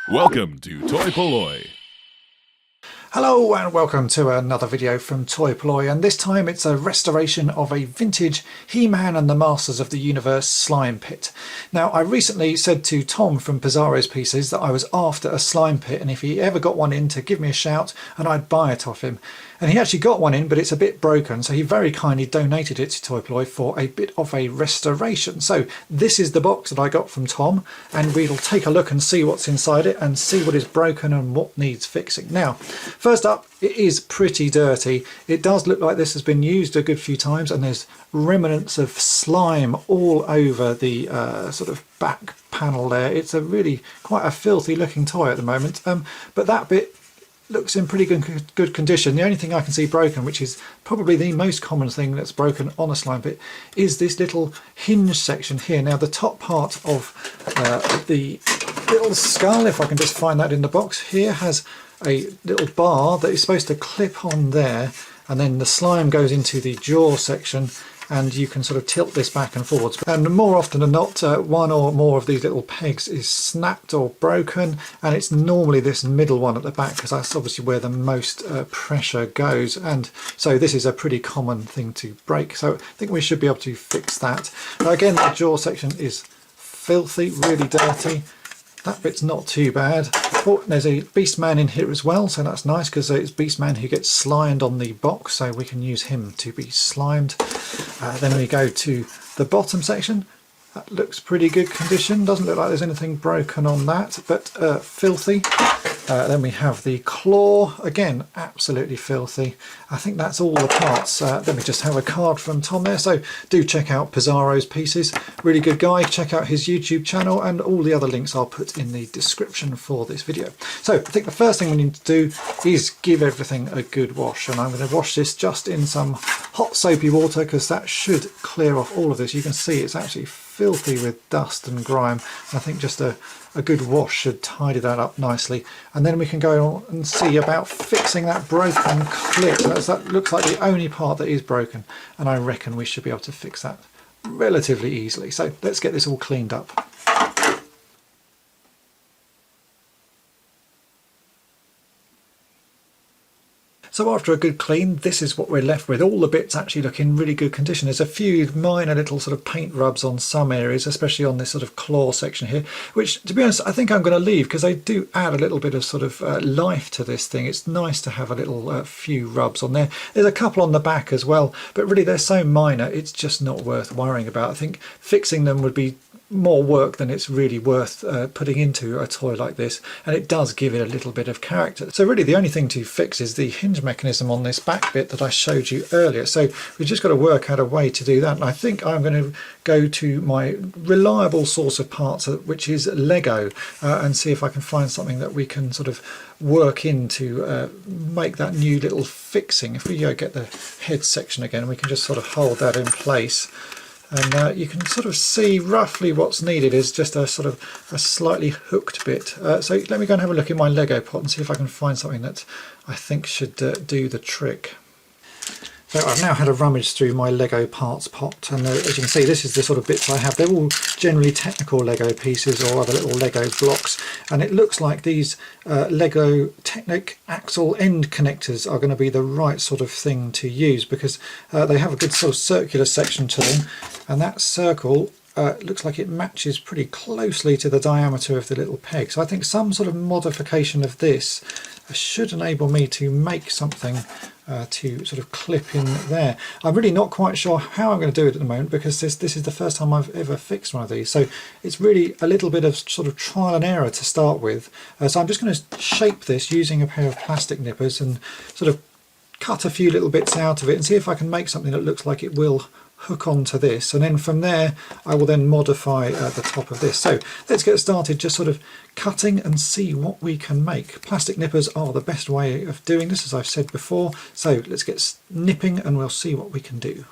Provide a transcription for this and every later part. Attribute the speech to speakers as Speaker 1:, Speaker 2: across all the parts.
Speaker 1: Welcome to toy-polloi.
Speaker 2: Hello and welcome to another video from toy-polloi, and this time it's a restoration of a vintage He-Man and the Masters of the Universe slime pit. Now, I recently said to Tom from Pizarro's Pieces that I was after a slime pit, and if he ever got one in to give me a shout and I'd buy it off him. And he actually got one in, but it's a bit broken, so he very kindly donated it to toy-polloi for a bit of a restoration. So this is the box that I got from Tom, and we'll take a look and see what's inside it and see what is broken and what needs fixing. Now, first up, it is pretty dirty. It does look like this has been used a good few times, and there's remnants of slime all over the sort of back panel there. It's a really quite a filthy looking toy at the moment, but that bit looks in pretty good condition. The only thing I can see broken, which is probably the most common thing that's broken on a slime pit, is this little hinge section here. Now, the top part of the little skull, if I can just find that in the box here, has a little bar that is supposed to clip on there, and then the slime goes into the jaw section, and you can sort of tilt this back and forwards. And more often than not, one or more of these little pegs is snapped or broken, and it's normally this middle one at the back, because that's obviously where the most pressure goes, and so this is a pretty common thing to break. So I think we should be able to fix that. Now, again, the jaw section is filthy, really dirty. That bit's not too bad. Oh, there's a Beastman in here as well, so that's nice, because it's Beastman who gets slimed on the box, so we can use him to be slimed. Then we go to the bottom section. That looks pretty good condition. Doesn't look like there's anything broken on that, but filthy. Then we have the claw, again absolutely filthy. I think that's all the parts. Let me just have a card from Tom there. So do check out Pizarro's Pieces, really good guy. Check out his YouTube channel, and all the other links I'll put in the description for this video. So I think the first thing we need to do is give everything a good wash, and I'm going to wash this just in some hot soapy water, because that should clear off all of this. You can see it's actually filthy with dust and grime. I think just a good wash should tidy that up nicely, and then we can go on and see about fixing that broken clip. That looks like the only part that is broken, and I reckon we should be able to fix that relatively easily. So let's get this all cleaned up. So after a good clean, this is what we're left with. All the bits actually look in really good condition. There's a few minor little sort of paint rubs on some areas, especially on this sort of claw section here, which, to be honest, I think I'm going to leave, because they do add a little bit of sort of life to this thing. It's nice to have a little few rubs on there. There's a couple on the back as well, but really they're so minor, it's just not worth worrying about. I think fixing them would be more work than it's really worth putting into a toy like this, and it does give it a little bit of character. So really the only thing to fix is the hinge mechanism on this back bit that I showed you earlier. So we've just got to work out a way to do that, and I think I'm going to go to my reliable source of parts, which is Lego, and see if I can find something that we can sort of work in to make that new little fixing. If we get the head section again, we can just sort of hold that in place. And you can sort of see roughly what's needed is just a sort of a slightly hooked bit. So let me go and have a look in my Lego pot and see if I can find something that I think should do the trick. So I've now had a rummage through my Lego parts pot, and as you can see, this is the sort of bits I have. They're all generally technical Lego pieces or other little Lego blocks, and it looks like these Lego Technic axle end connectors are going to be the right sort of thing to use, because they have a good sort of circular section to them, and that circle looks like it matches pretty closely to the diameter of the little peg. So I think some sort of modification of this should enable me to make something to sort of clip in there. I'm really not quite sure how I'm going to do it at the moment, because this is the first time I've ever fixed one of these, so it's really a little bit of sort of trial and error to start with. So I'm just going to shape this using a pair of plastic nippers and sort of cut a few little bits out of it and see if I can make something that looks like it will hook onto this, and then from there I will then modify the top of this. So let's get started just sort of cutting and see what we can make. Plastic nippers are the best way of doing this, as I've said before, so let's get nipping and we'll see what we can do.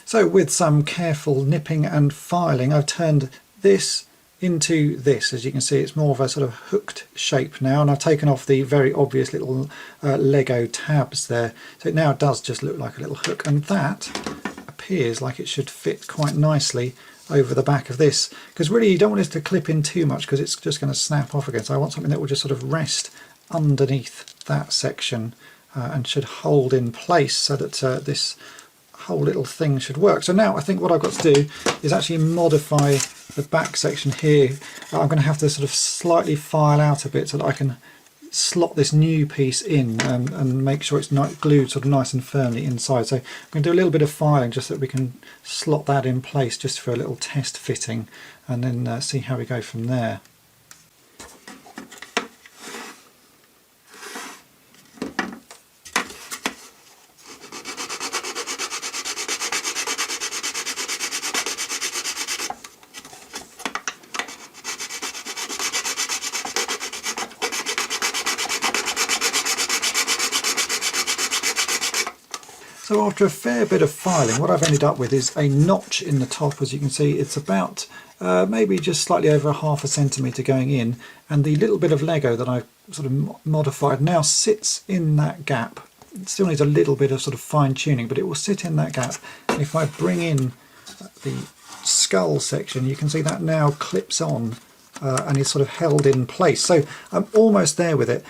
Speaker 2: So with some careful nipping and filing, I've turned this into this. As you can see, it's more of a sort of hooked shape now, and I've taken off the very obvious little Lego tabs there, so it now does just look like a little hook, and that appears like it should fit quite nicely over the back of this, because really you don't want it to clip in too much because it's just going to snap off again. So I want something that will just sort of rest underneath that section and should hold in place so that this whole little thing should work. So now I think what I've got to do is actually modify the back section here. I'm going to have to sort of slightly file out a bit so that I can slot this new piece in and make sure it's not glued sort of nice and firmly inside. So I'm going to do a little bit of filing just so that we can slot that in place just for a little test fitting, and then see how we go from there. So after a fair bit of filing, what I've ended up with is a notch in the top. As you can see, it's about maybe just slightly over ½ centimetre going in, and the little bit of Lego that I've sort of modified now sits in that gap. It still needs a little bit of sort of fine tuning, but it will sit in that gap. And if I bring in the skull section, you can see that now clips on and is sort of held in place. So I'm almost there with it.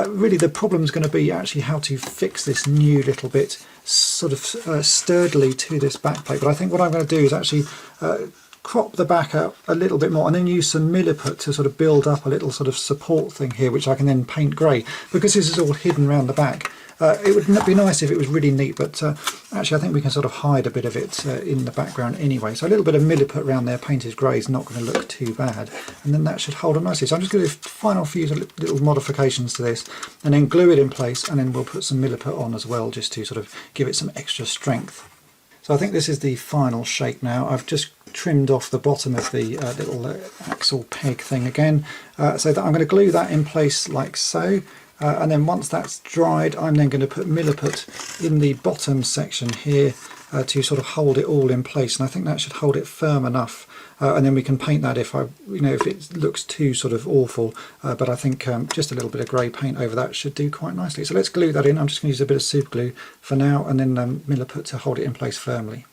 Speaker 2: Really the problem is going to be actually how to fix this new little bit sort of sturdily to this back plate. But I think what I'm going to do is actually crop the back out a little bit more and then use some Milliput to sort of build up a little sort of support thing here, which I can then paint grey. Because this is all hidden around the back, it would be nice if it was really neat, but actually I think we can sort of hide a bit of it in the background anyway. So a little bit of Milliput around there painted grey is not going to look too bad, and then that should hold on nicely. So I'm just going to do final few little modifications to this and then glue it in place, and then we'll put some Milliput on as well just to sort of give it some extra strength. So I think this is the final shape now. I've just trimmed off the bottom of the little axle peg thing again, so that I'm going to glue that in place like so. And then once that's dried, I'm then going to put Milliput in the bottom section here to sort of hold it all in place, and I think that should hold it firm enough. And then we can paint that if if it looks too sort of awful. But I think just a little bit of grey paint over that should do quite nicely. So let's glue that in. I'm just going to use a bit of super glue for now, and then Milliput to hold it in place firmly.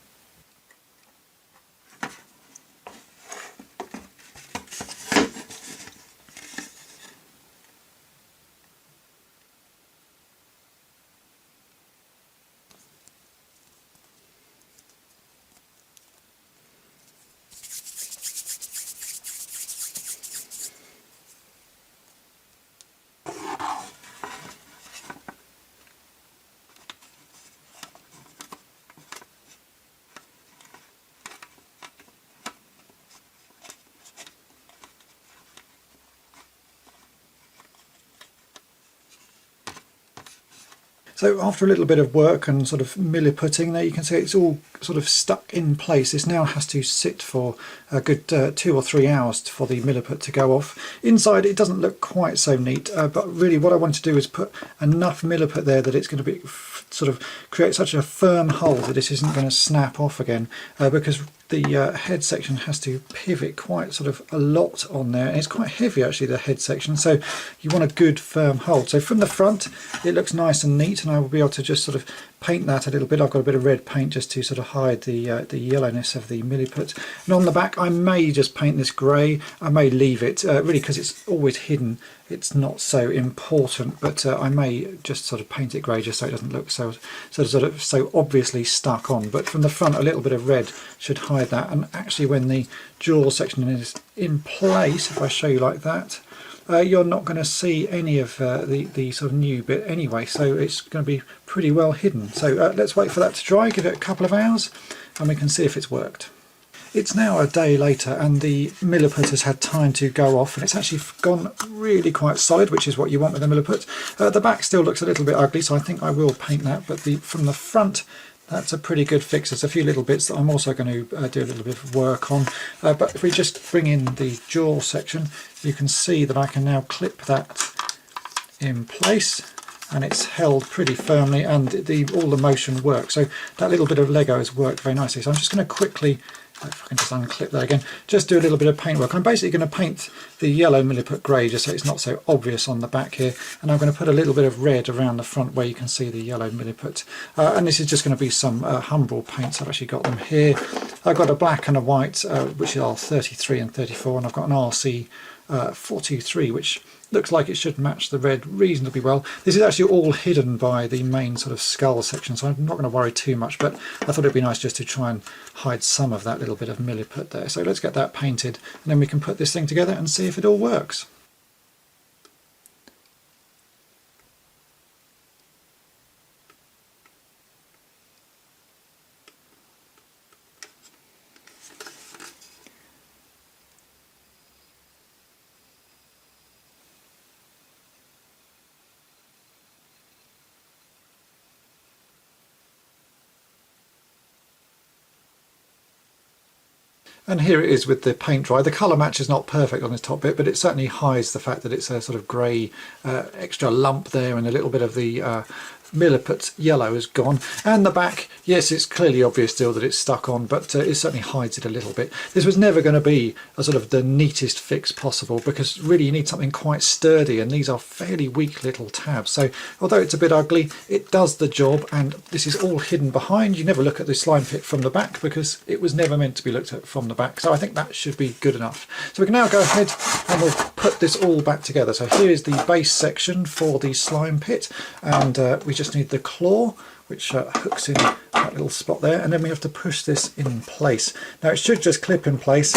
Speaker 2: So after a little bit of work and sort of milliputting there, you can see it's all sort of stuck in place. This now has to sit for a good 2 or 3 hours for the milliput to go off. Inside it doesn't look quite so neat, but really what I want to do is put enough milliput there that it's going to be sort of create such a firm hold that this isn't going to snap off again, because the head section has to pivot quite sort of a lot on there, and it's quite heavy actually, the head section, so you want a good firm hold. So from the front it looks nice and neat, and I will be able to just sort of paint that a little bit. I've got a bit of red paint just to sort of hide the yellowness of the milliput, and on the back I may just paint this grey. I may leave it really because it's always hidden, it's not so important, but I may just sort of paint it grey just so it doesn't look so obviously stuck on. But from the front a little bit of red should hide that, and actually when the jaw section is in place, if I show you like that, you're not going to see any of the sort of new bit anyway, so it's going to be pretty well hidden. So let's wait for that to dry, give it a couple of hours, and we can see if it's worked. It's now a day later and the milliput has had time to go off, and it's actually gone really quite solid, which is what you want with a milliput. The back still looks a little bit ugly, so I think I will paint that, but from the front that's a pretty good fix. There's a few little bits that I'm also going to do a little bit of work on, but if we just bring in the jaw section, you can see that I can now clip that in place, and it's held pretty firmly, and all the motion works. So that little bit of Lego has worked very nicely. So I'm just going to quickly, if I can just unclip that again, just do a little bit of paint work. I'm basically going to paint the yellow Milliput grey just so it's not so obvious on the back here, and I'm going to put a little bit of red around the front where you can see the yellow Milliput. And this is just going to be some Humbrol paints. I've actually got them here. I've got a black and a white, which are 33 and 34, and I've got an RC 423, which looks like it should match the red reasonably well. This is actually all hidden by the main sort of skull section, so I'm not going to worry too much, but I thought it'd be nice just to try and hide some of that little bit of Milliput there. So let's get that painted, and then we can put this thing together and see if it all works. And here it is with the paint dry. The colour match is not perfect on this top bit, but it certainly hides the fact that it's a sort of grey extra lump there, and a little bit of the Milliput yellow is gone. And the back, yes, it's clearly obvious still that it's stuck on, but it certainly hides it a little bit. This was never going to be a sort of the neatest fix possible, because really you need something quite sturdy, and these are fairly weak little tabs. So although it's a bit ugly, it does the job, and this is all hidden behind. You never look at the slime pit from the back because it was never meant to be looked at from the back. So I think that should be good enough. So we can now go ahead and we'll put this all back together. So here is the base section for the slime pit, and we just need the claw, which hooks in that little spot there, and then we have to push this in place. Now it should just clip in place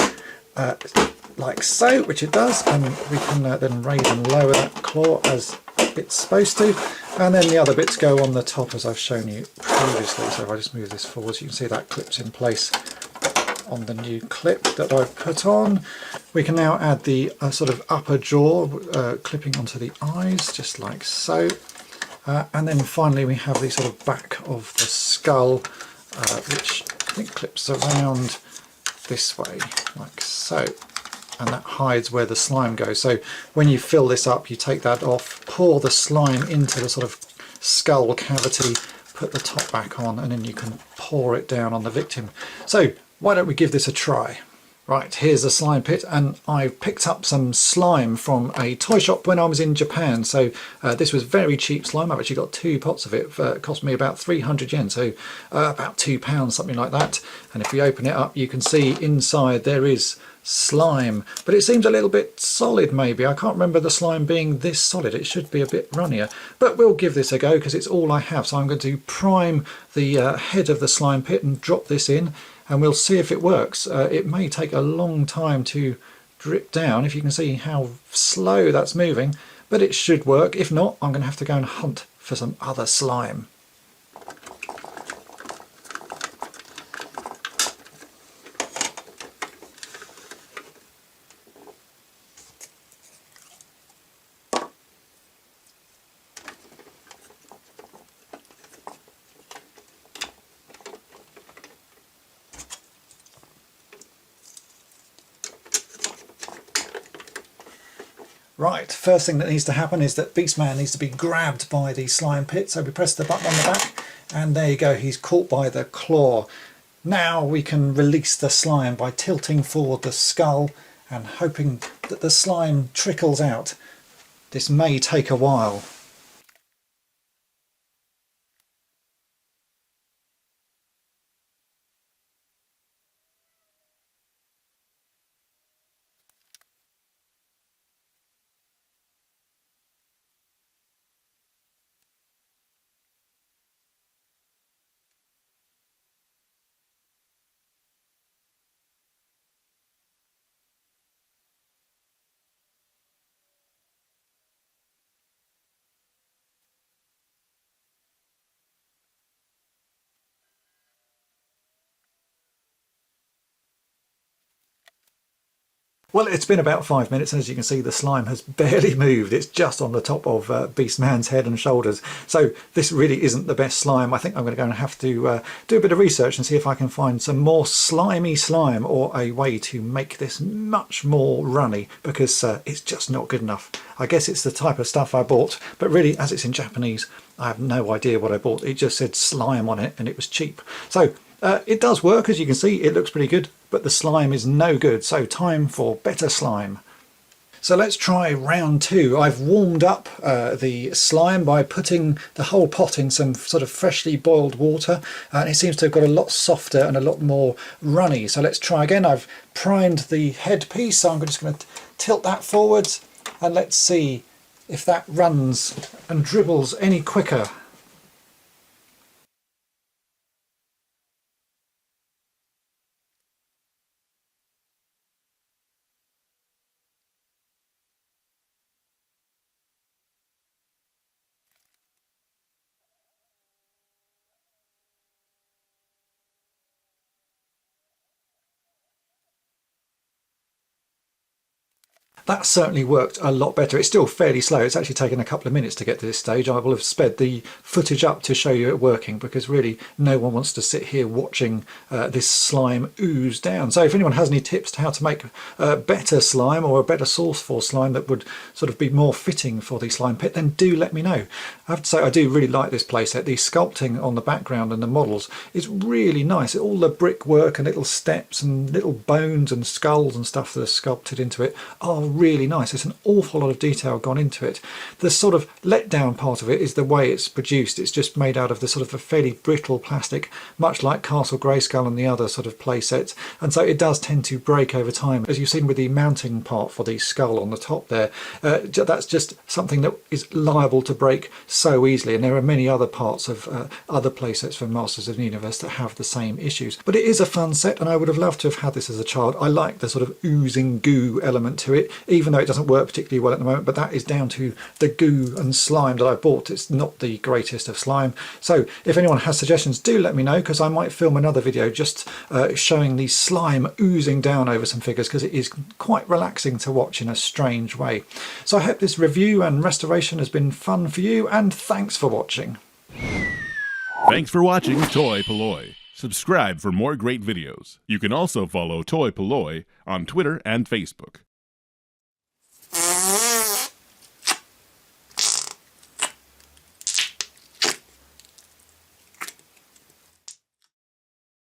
Speaker 2: like so, which it does, and we can then raise and lower that claw as it's supposed to, and then the other bits go on the top as I've shown you previously. So if I just move this forward, you can see that clips in place on the new clip that I've put on. We can now add the sort of upper jaw clipping onto the eyes, just like so. And then finally we have the sort of back of the skull, which I think clips around this way, like so. And that hides where the slime goes. So when you fill this up, you take that off, pour the slime into the sort of skull cavity, put the top back on, and then you can pour it down on the victim. So why don't we give this a try? Right, here's the slime pit, and I picked up some slime from a toy shop when I was in Japan. So this was very cheap slime. I've actually got 2 pots of it. It cost me about 300 yen, so about £2, something like that. And if we open it up, you can see inside there is slime, but it seems a little bit solid maybe. I can't remember the slime being this solid. It should be a bit runnier, but we'll give this a go because it's all I have. So I'm going to prime the head of the slime pit and drop this in, and we'll see if it works. It may take a long time to drip down, if you can see how slow that's moving, but it should work. If not, I'm going to have to go and hunt for some other slime. Right, first thing that needs to happen is that Beastman needs to be grabbed by the slime pit. So we press the button on the back, and there you go, he's caught by the claw. Now we can release the slime by tilting forward the skull and hoping that the slime trickles out. This may take a while. Well, it's been about 5 minutes, and as you can see, the slime has barely moved. It's just on the top of Beastman's head and shoulders. So this really isn't the best slime. I think I'm going to go and have to do a bit of research and see if I can find some more slimy slime or a way to make this much more runny, because it's just not good enough. I guess it's the type of stuff I bought, but really, as it's in Japanese, I have no idea what I bought. It just said slime on it and it was cheap. So it does work, as you can see. It looks pretty good, but the slime is no good. So time for better slime. So let's try round 2. I've warmed up the slime by putting the whole pot in some sort of freshly boiled water, and it seems to have got a lot softer and a lot more runny. So let's try again. I've primed the headpiece, so I'm just going to tilt that forwards, and let's see if that runs and dribbles any quicker. That certainly worked a lot better. It's still fairly slow. It's actually taken a couple of minutes to get to this stage. I will have sped the footage up to show you it working, because really no one wants to sit here watching this slime ooze down. So if anyone has any tips to how to make better slime, or a better source for slime that would sort of be more fitting for the slime pit, then do let me know. I have to say, I do really like this playset. The sculpting on the background and the models is really nice. All the brickwork and little steps and little bones and skulls and stuff that are sculpted into it are really nice. There's an awful lot of detail gone into it. The sort of letdown part of it is the way it's produced. It's just made out of the sort of a fairly brittle plastic, much like Castle Grayskull and the other sort of play sets, and so it does tend to break over time, as you've seen with the mounting part for the skull on the top there. That's just something that is liable to break so easily, and there are many other parts of other play sets from Masters of the Universe that have the same issues. But it is a fun set, and I would have loved to have had this as a child. I like the sort of oozing goo element to it, even though it doesn't work particularly well at the moment, but that is down to the goo and slime that I bought. It's not the greatest of slime. So if anyone has suggestions, do let me know, because I might film another video just showing the slime oozing down over some figures, because it is quite relaxing to watch in a strange way. So I hope this review and restoration has been fun for you, and thanks for watching.
Speaker 1: Thanks for watching toy-polloi. Subscribe for more great videos. You can also follow toy-polloi on Twitter and Facebook.